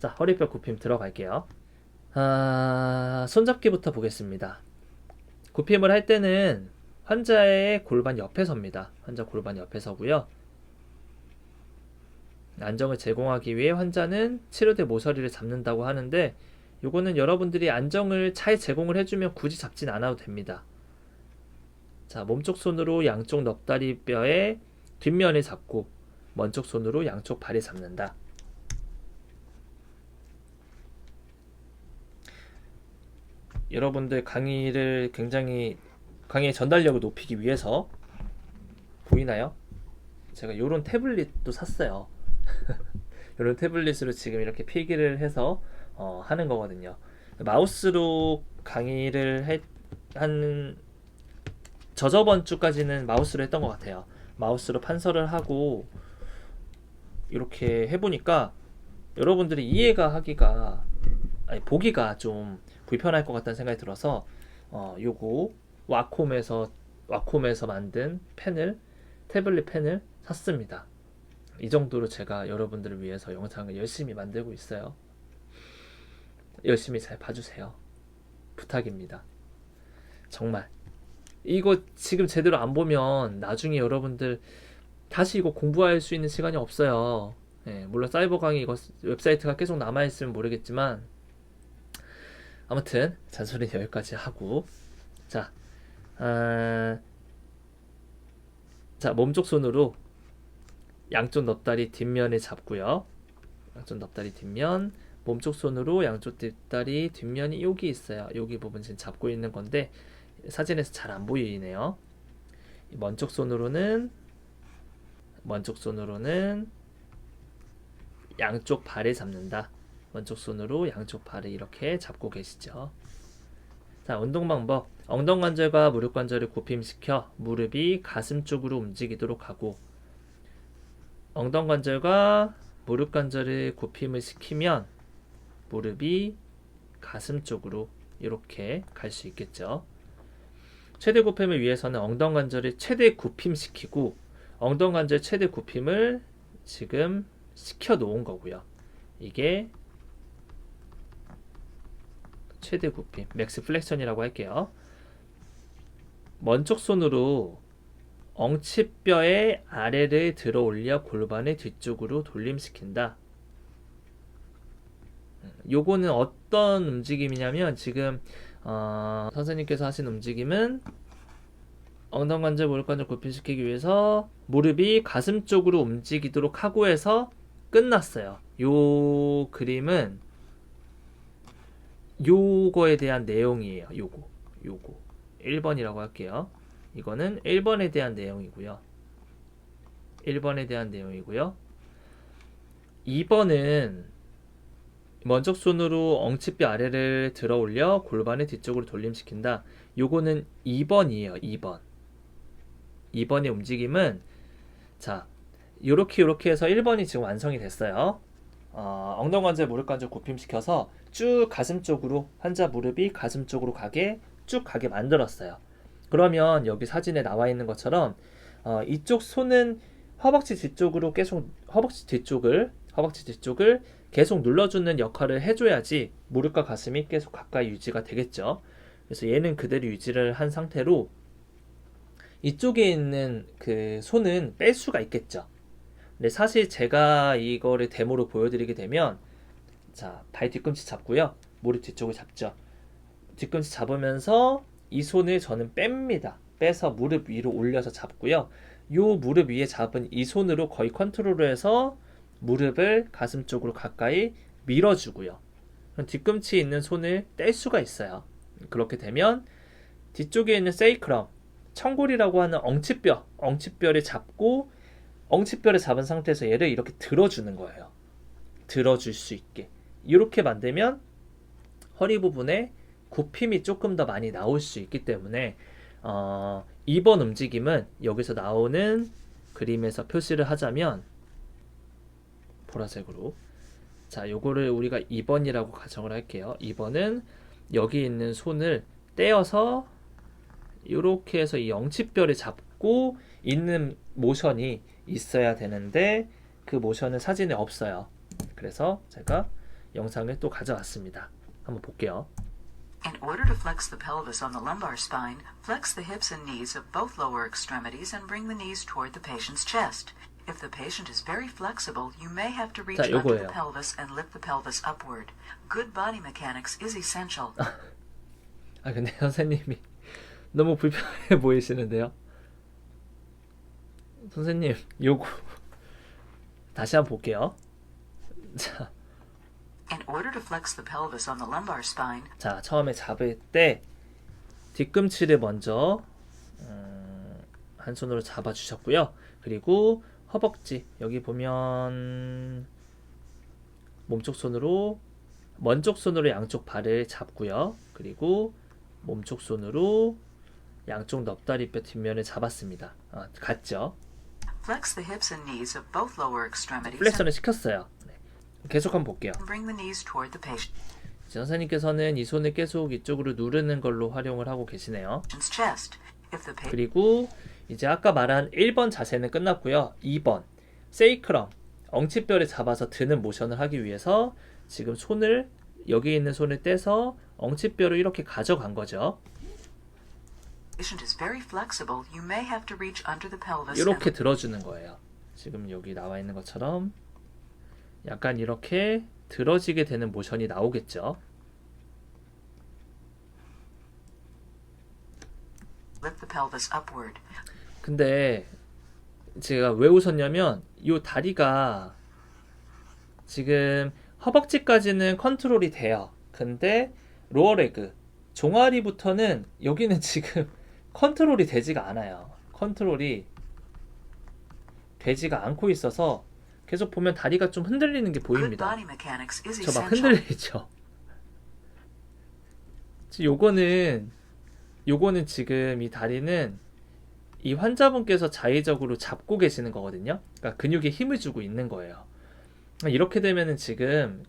자, 허리뼈 굽힘 들어갈게요. 손잡기부터 보겠습니다. 굽힘을 할 때는 환자의 골반 옆에 섭니다. 환자 골반 옆에 서고요. 안정을 제공하기 위해 환자는 치료대 모서리를 잡는다고 하는데, 요거는 여러분들이 안정을 잘 제공을 해주면 굳이 잡진 않아도 됩니다. 자, 몸쪽 손으로 양쪽 넙다리 뼈의 뒷면을 잡고 먼쪽 손으로 양쪽 발을 잡는다. 여러분들 강의의 전달력을 높이기 위해서 보이나요? 제가 요런 태블릿도 샀어요. 요런 태블릿으로 지금 이렇게 필기를 해서 하는 거거든요. 마우스로 강의를 한 저저번 주까지는 마우스로 했던 것 같아요. 마우스로 판서를 하고 이렇게 해보니까 여러분들이 보기가 좀 불편할 것 같다는 생각이 들어서 요거 와콤에서 만든 태블릿 펜을 샀습니다. 이 정도로 제가 여러분들을 위해서 영상을 열심히 만들고 있어요. 열심히 잘 봐주세요. 부탁입니다. 정말 이거 지금 제대로 안 보면 나중에 여러분들 다시 이거 공부할 수 있는 시간이 없어요. 예, 물론 사이버 강의 이거 웹사이트가 계속 남아있으면 모르겠지만, 아무튼 잔소리 여기까지 하고, 자, 몸쪽 손으로 양쪽 넙다리 뒷면을 잡고요. 양쪽 넙다리 뒷면, 몸쪽 손으로 양쪽 뒷다리 뒷면이 여기 있어요. 여기 부분 지금 잡고 있는 건데 사진에서 잘 안 보이네요. 먼쪽 손으로는 양쪽 발을 잡는다. 먼쪽 손으로 양쪽 발을 이렇게 잡고 계시죠. 자, 운동 방법. 엉덩관절과 무릎관절을 굽힘시켜 무릎이 가슴 쪽으로 움직이도록 하고, 엉덩관절과 무릎관절을 굽힘을 시키면 무릎이 가슴 쪽으로 이렇게 갈 수 있겠죠. 최대 굽힘을 위해서는 엉덩관절을 최대 굽힘시키고, 엉덩관절 최대 굽힘을 지금 시켜 놓은 거고요. 이게 최대 굽힘, 맥스 플렉션이라고 할게요. 먼쪽 손으로 엉치뼈의 아래를 들어 올려 골반의 뒤쪽으로 돌림시킨다. 요거는 어떤 움직임이냐면, 지금 선생님께서 하신 움직임은 엉덩관절, 무릎관절 굽힘시키기 위해서 무릎이 가슴 쪽으로 움직이도록 하고 해서 끝났어요. 요 그림은 요거에 대한 내용이에요. 요거 1번이라고 할게요. 이거는 1번에 대한 내용이고요. 2번은 먼쪽 손으로 엉치뼈 아래를 들어 올려 골반의 뒤쪽으로 돌림시킨다. 요거는 2번이에요. 2번의 움직임은, 자, 요렇게 해서 1번이 지금 완성이 됐어요. 엉덩관절, 무릎관절 굽힘시켜서 쭉 가슴 쪽으로, 환자 무릎이 가슴 쪽으로 쭉 가게 만들었어요. 그러면 여기 사진에 나와 있는 것처럼 이쪽 손은 허벅지 뒤쪽을 계속 눌러주는 역할을 해줘야지 무릎과 가슴이 계속 가까이 유지가 되겠죠. 그래서 얘는 그대로 유지를 한 상태로 이쪽에 있는 그 손은 뺄 수가 있겠죠. 근데 사실 제가 이거를 데모로 보여드리게 되면, 자, 발 뒤꿈치 잡고요. 무릎 뒤쪽을 잡죠. 뒤꿈치 잡으면서 이 손을 저는 뺍니다. 빼서 무릎 위로 올려서 잡고요. 요 무릎 위에 잡은 이 손으로 거의 컨트롤을 해서 무릎을 가슴 쪽으로 가까이 밀어주고요. 뒤꿈치에 있는 손을 뗄 수가 있어요. 그렇게 되면 뒤쪽에 있는 세이크럼, 청골이라고 하는 엉치뼈를 잡고, 엉치뼈를 잡은 상태에서 얘를 이렇게 들어주는 거예요. 들어줄 수 있게. 이렇게 만들면 허리 부분에 굽힘이 조금 더 많이 나올 수 있기 때문에 2번 움직임은 여기서 나오는 그림에서 표시를 하자면 보라색으로, 자, 요거를 우리가 2번이라고 가정을 할게요. 2번은 여기 있는 손을 떼어서 이렇게 해서 이 엉치뼈를 잡고 있는 모션이 있어야 되는데 그 모션은 사진에 없어요. 그래서 제가 영상을 또 가져왔습니다. 한번 볼게요. In order to flex the pelvis on the lumbar spine, flex the hips and knees of both lower extremities and bring the knees toward the patient's chest. If the patient is very flexible, you may have to reach under the 요거예요. pelvis and lift the pelvis upward. Good body mechanics is essential. 근데 선생님이 너무 불편해 보이시는데요. 선생님, 요거 다시 한번 볼게요. 자, In order to flex the pelvis on the lumbar spine, 자, 처음에 잡을 때 뒤꿈치를 먼저 한 손으로 잡아주셨고요. 그리고 허벅지 여기 보면 몸쪽 손으로 먼쪽 손으로 양쪽 발을 잡고요. 그리고 몸쪽 손으로 양쪽 넙다리뼈 뒷면을 잡았습니다. 같죠? flex the hips and knees of both lower extremities 플렉션을 시켰어요. 네. 계속 한번 볼게요. and bring the knees toward the 선생님께서는 이 손을 계속 이쪽으로 누르는 걸로 활용을 하고 계시네요. patient's chest. If the patient 그리고 이제 아까 말한 1번 자세는 끝났고요. 2번 세이크럼 엉치뼈를 잡아서 드는 모션을 하기 위해서 지금 손을 여기 있는 손을 떼서 엉치뼈로 이렇게 가져간 거죠. is very flexible, you may have to reach under the pelvis 이렇게 들어주는 거예요. 지금 여기 나와 있는 것처럼 약간 이렇게 들어지게 되는 모션이 나오겠죠. lift the pelvis upward. 근데 제가 왜 웃었냐면 이 다리가 지금 허벅지까지는 컨트롤이 돼요. 근데 로어레그 종아리부터는 여기는 지금 컨트롤이 되지가 않아요. 컨트롤이 되지가 않고 있어서 계속 보면 다리가 좀 흔들리는 게 Good 보입니다. body mechanics is 저 막 essential. 흔들리죠. 요거는 지금 이 다리는 이 환자분께서 자의적으로 잡고 계시는 거거든요. 그러니까 근육에 힘을 주고 있는 거예요. 이렇게 되면은 지금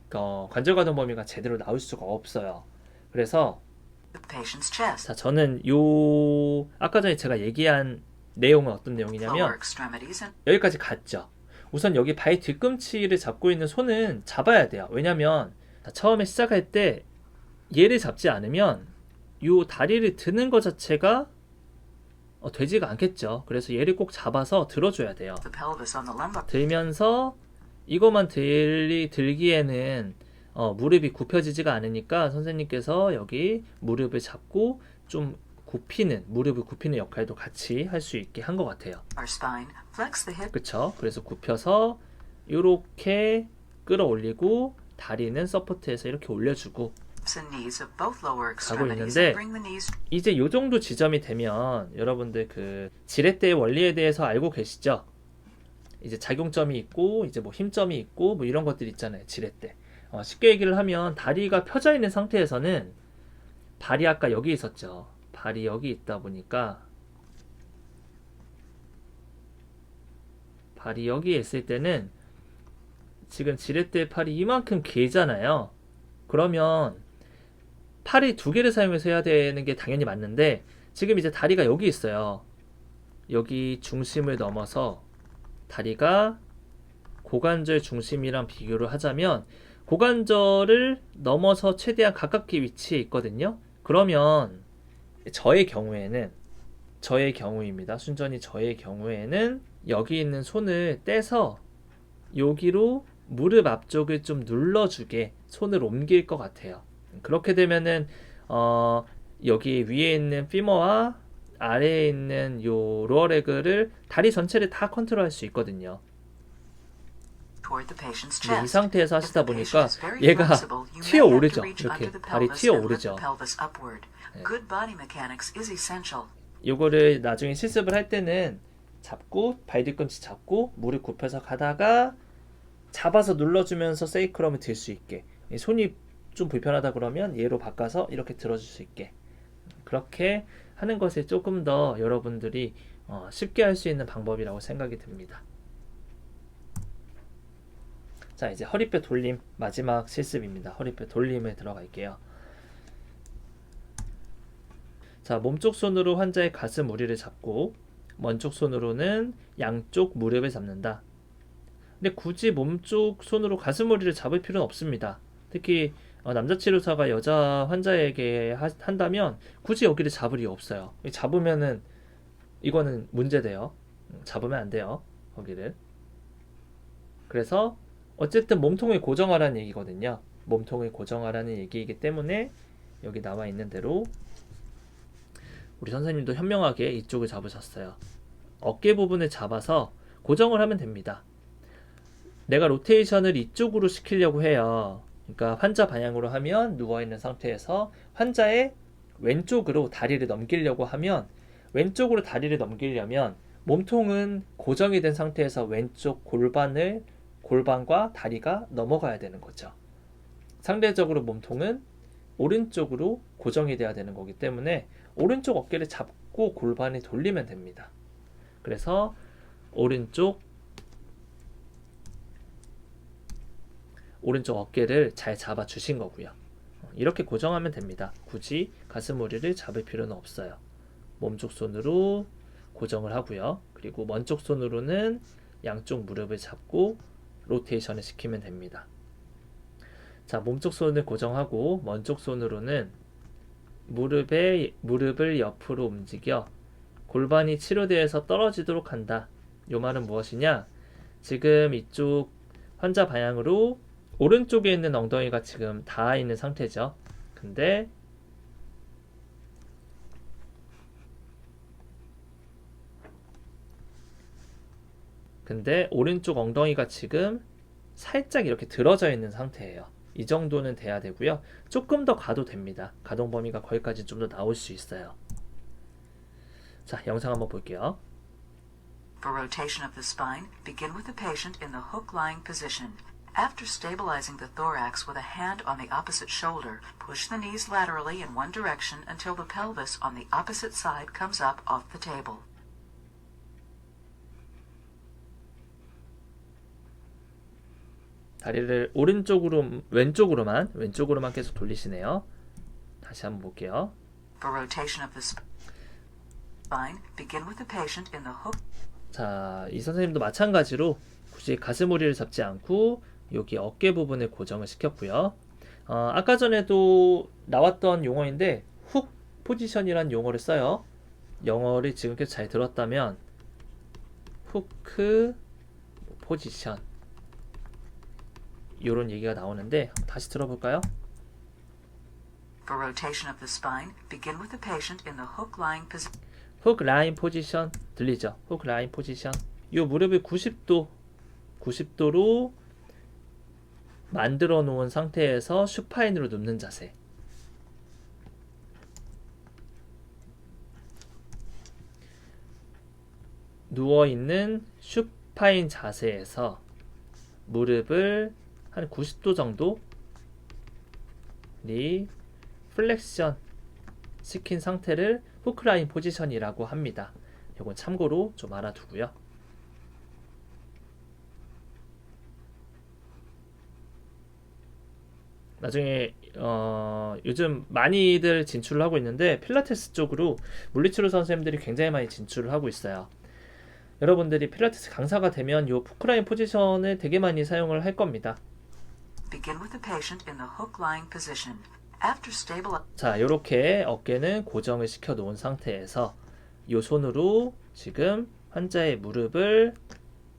관절 가동 범위가 제대로 나올 수가 없어요. 그래서 The patient's chest. 자, 저는 아까 전에 제가 얘기한 내용은 어떤 Lower 내용이냐면 extremities and 여기까지 갔죠. 우선 여기 발 뒤꿈치를 잡고 있는 손은 잡아야 돼요. 왜냐면 처음에 시작할 때 얘를 잡지 않으면 이 다리를 드는 것 자체가 되지가 않겠죠. 그래서 얘를 꼭 잡아서 들어줘야 돼요. the pelvis on the lumbar. 들면서 이것만 들기에는 무릎이 굽혀지지가 않으니까 선생님께서 여기 무릎을 잡고 좀 무릎을 굽히는 역할도 같이 할 수 있게 한 것 같아요. Our spine. Flex the hips 그쵸? 그래서 굽혀서 이렇게 끌어올리고 다리는 서포트해서 이렇게 올려주고 and knees of both lower 가고 extremities 있는데 and bring the knees 이제 요 정도 지점이 되면 여러분들 그 지렛대의 원리에 대해서 알고 계시죠? 이제 작용점이 있고 이제 뭐 힘점이 있고 뭐 이런 것들 있잖아요. 지렛대. 쉽게 얘기를 하면 다리가 펴져 있는 상태에서는 발이 아까 여기 있었죠. 발이 여기 있다 보니까 발이 여기에 있을 때는 지금 지렛대 팔이 이만큼 길잖아요. 그러면 팔이 두 개를 사용해서 해야 되는 게 당연히 맞는데 지금 이제 다리가 여기 있어요. 여기 중심을 넘어서 다리가 고관절 중심이랑 비교를 하자면 고관절을 넘어서 최대한 가깝게 위치해 있거든요. 그러면 저의 경우입니다. 순전히 저의 경우에는 여기 있는 손을 떼서 여기로 무릎 앞쪽을 좀 눌러주게 손을 옮길 것 같아요. 그렇게 되면은 여기 위에 있는 피머와 아래에 있는 요 로어레그를 다리 전체를 다 컨트롤할 수 있거든요. toward the patient's 근데 이 chest. 상태에서 If 하시다 the patient 보니까 is very 얘가 flexible, you may 튀어 have to 오르죠. reach 이렇게 under the 발이 pelvis 튀어 and lift 오르죠. the pelvis upward. Good body mechanics is essential. 요거를 나중에 실습을 할 때는 잡고 발 뒤꿈치 잡고 무릎 굽혀서 가다가 잡아서 눌러주면서 세이크럼을 들 수 있게 손이 좀 불편하다 그러면 얘로 바꿔서 이렇게 들어줄 수 있게 그렇게 하는 것이 조금 더 여러분들이 쉽게 할 수 있는 방법이라고 생각이 듭니다. 자, 이제 허리뼈 돌림 마지막 실습입니다. 허리뼈 돌림에 들어갈게요. 자, 몸쪽 손으로 환자의 가슴 우리를 잡고 먼쪽 손으로는 양쪽 무릎을 잡는다. 근데 굳이 몸쪽 손으로 가슴머리를 잡을 필요는 없습니다. 특히 남자 치료사가 여자 환자에게 한다면 굳이 여기를 잡을 이유 없어요. 잡으면은 이거는 문제돼요. 잡으면 안 돼요. 거기를. 그래서 어쨌든 몸통을 고정하라는 얘기거든요. 몸통을 고정하라는 얘기이기 때문에 여기 나와 있는 대로 우리 선생님도 현명하게 이쪽을 잡으셨어요. 어깨 부분을 잡아서 고정을 하면 됩니다. 내가 로테이션을 이쪽으로 시키려고 해요. 그러니까 환자 방향으로 하면 누워있는 상태에서 환자의 왼쪽으로 다리를 넘기려고 하면 왼쪽으로 다리를 넘기려면 몸통은 고정이 된 상태에서 왼쪽 골반과 다리가 넘어가야 되는 거죠. 상대적으로 몸통은 오른쪽으로 고정이 돼야 되는 거기 때문에 오른쪽 어깨를 잡고 골반을 돌리면 됩니다. 그래서 오른쪽 어깨를 잘 잡아 주신 거고요. 이렇게 고정하면 됩니다. 굳이 가슴머리를 잡을 필요는 없어요. 몸쪽 손으로 고정을 하고요. 그리고 먼쪽 손으로는 양쪽 무릎을 잡고 로테이션을 시키면 됩니다. 자, 몸쪽 손을 고정하고 먼쪽 손으로는 무릎을 옆으로 움직여 골반이 치료대에서 떨어지도록 한다. 요 말은 무엇이냐? 지금 이쪽 환자 방향으로 오른쪽에 있는 엉덩이가 지금 닿아 있는 상태죠. 근데 오른쪽 엉덩이가 지금 살짝 이렇게 들어져 있는 상태예요. 이 정도는 돼야 되고요. 조금 더 가도 됩니다. 가동 범위가 거기까지 좀 더 나올 수 있어요. 자, 영상 한번 볼게요. For rotation of the spine, begin with the patient in the hook-lying position. After stabilizing the thorax with a hand on the opposite shoulder, push the knees laterally in one direction until the pelvis on the opposite side comes up off the table. 다리를 왼쪽으로만 계속 돌리시네요. 다시 한번 볼게요. For rotation of the spine, begin with the patient in the hook. 자, 이 선생님도 마찬가지로 굳이 가슴머리를 잡지 않고 여기 어깨 부분을 고정을 시켰고요. 아까 전에도 나왔던 용어인데 훅 포지션이라는 용어를 써요. 영어를 지금까지 잘 들었다면 후크 포지션 이런 얘기가 나오는데 다시 들어볼까요? For rotation of the spine, begin with the patient in the hook-lying position. 훅 라인 포지션 들리죠? 훅 라인 포지션. 이 무릎을 90도로 만들어 놓은 상태에서 슈파인으로 눕는 자세. 누워 있는 슈파인 자세에서 무릎을 한 90도 정도 플렉션 시킨 상태를 후크라인 포지션이라고 합니다. 이건 참고로 좀 알아두고요. 나중에 요즘 많이들 진출을 하고 있는데 필라테스 쪽으로 물리치료 선생님들이 굉장히 많이 진출을 하고 있어요. 여러분들이 필라테스 강사가 되면 이 후크라인 포지션을 되게 많이 사용을 할 겁니다. Begin with the patient in the hook-lying position. After stabilizing. 자, 이렇게 어깨는 고정을 시켜 놓은 상태에서 이 손으로 지금 환자의 무릎을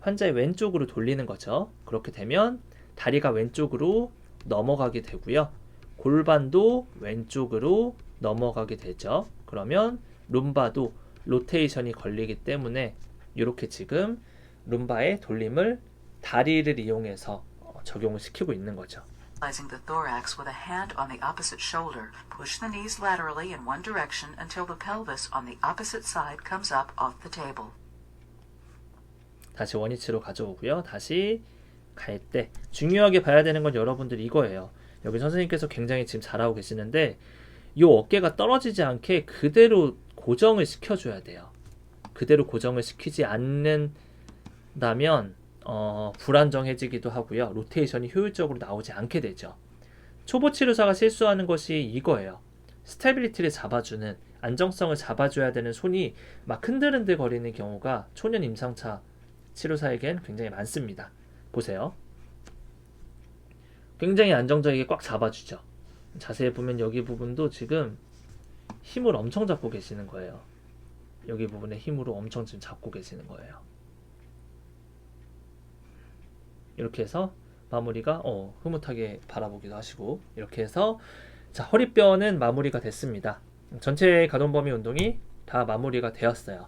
환자의 왼쪽으로 돌리는 거죠. 그렇게 되면 다리가 왼쪽으로 넘어가게 되고요. 골반도 왼쪽으로 넘어가게 되죠. 그러면 룸바도 로테이션이 걸리기 때문에 이렇게 지금 룸바의 돌림을 다리를 이용해서 적용을 시키고 있는 거죠. Stabilizing the thorax with a hand on the opposite shoulder, push the knees laterally in one direction until the pelvis on the opposite side comes up off the table. 다시 원위치로 가져오고요. 다시 갈 때 중요하게 봐야 되는 건 여러분들 이거예요. 여기 선생님께서 굉장히 지금 잘하고 계시는데 이 어깨가 떨어지지 않게 그대로 고정을 시켜줘야 돼요. 그대로 고정을 시키지 않는다면 불안정해지기도 하고요. 로테이션이 효율적으로 나오지 않게 되죠. 초보 치료사가 실수하는 것이 이거예요. 스테빌리티를 잡아주는 안정성을 잡아줘야 되는 손이 막 흔들흔들 거리는 경우가 초년 임상차 치료사에겐 굉장히 많습니다. 보세요. 굉장히 안정적이게 꽉 잡아주죠. 자세히 보면 여기 부분도 지금 힘을 엄청 잡고 계시는 거예요. 여기 부분에 힘으로 엄청 지금 잡고 계시는 거예요. 이렇게 해서 마무리가 흐뭇하게 바라보기도 하시고, 이렇게 해서 자, 허리뼈는 마무리가 됐습니다. 전체 가동 범위 운동이 다 마무리가 되었어요.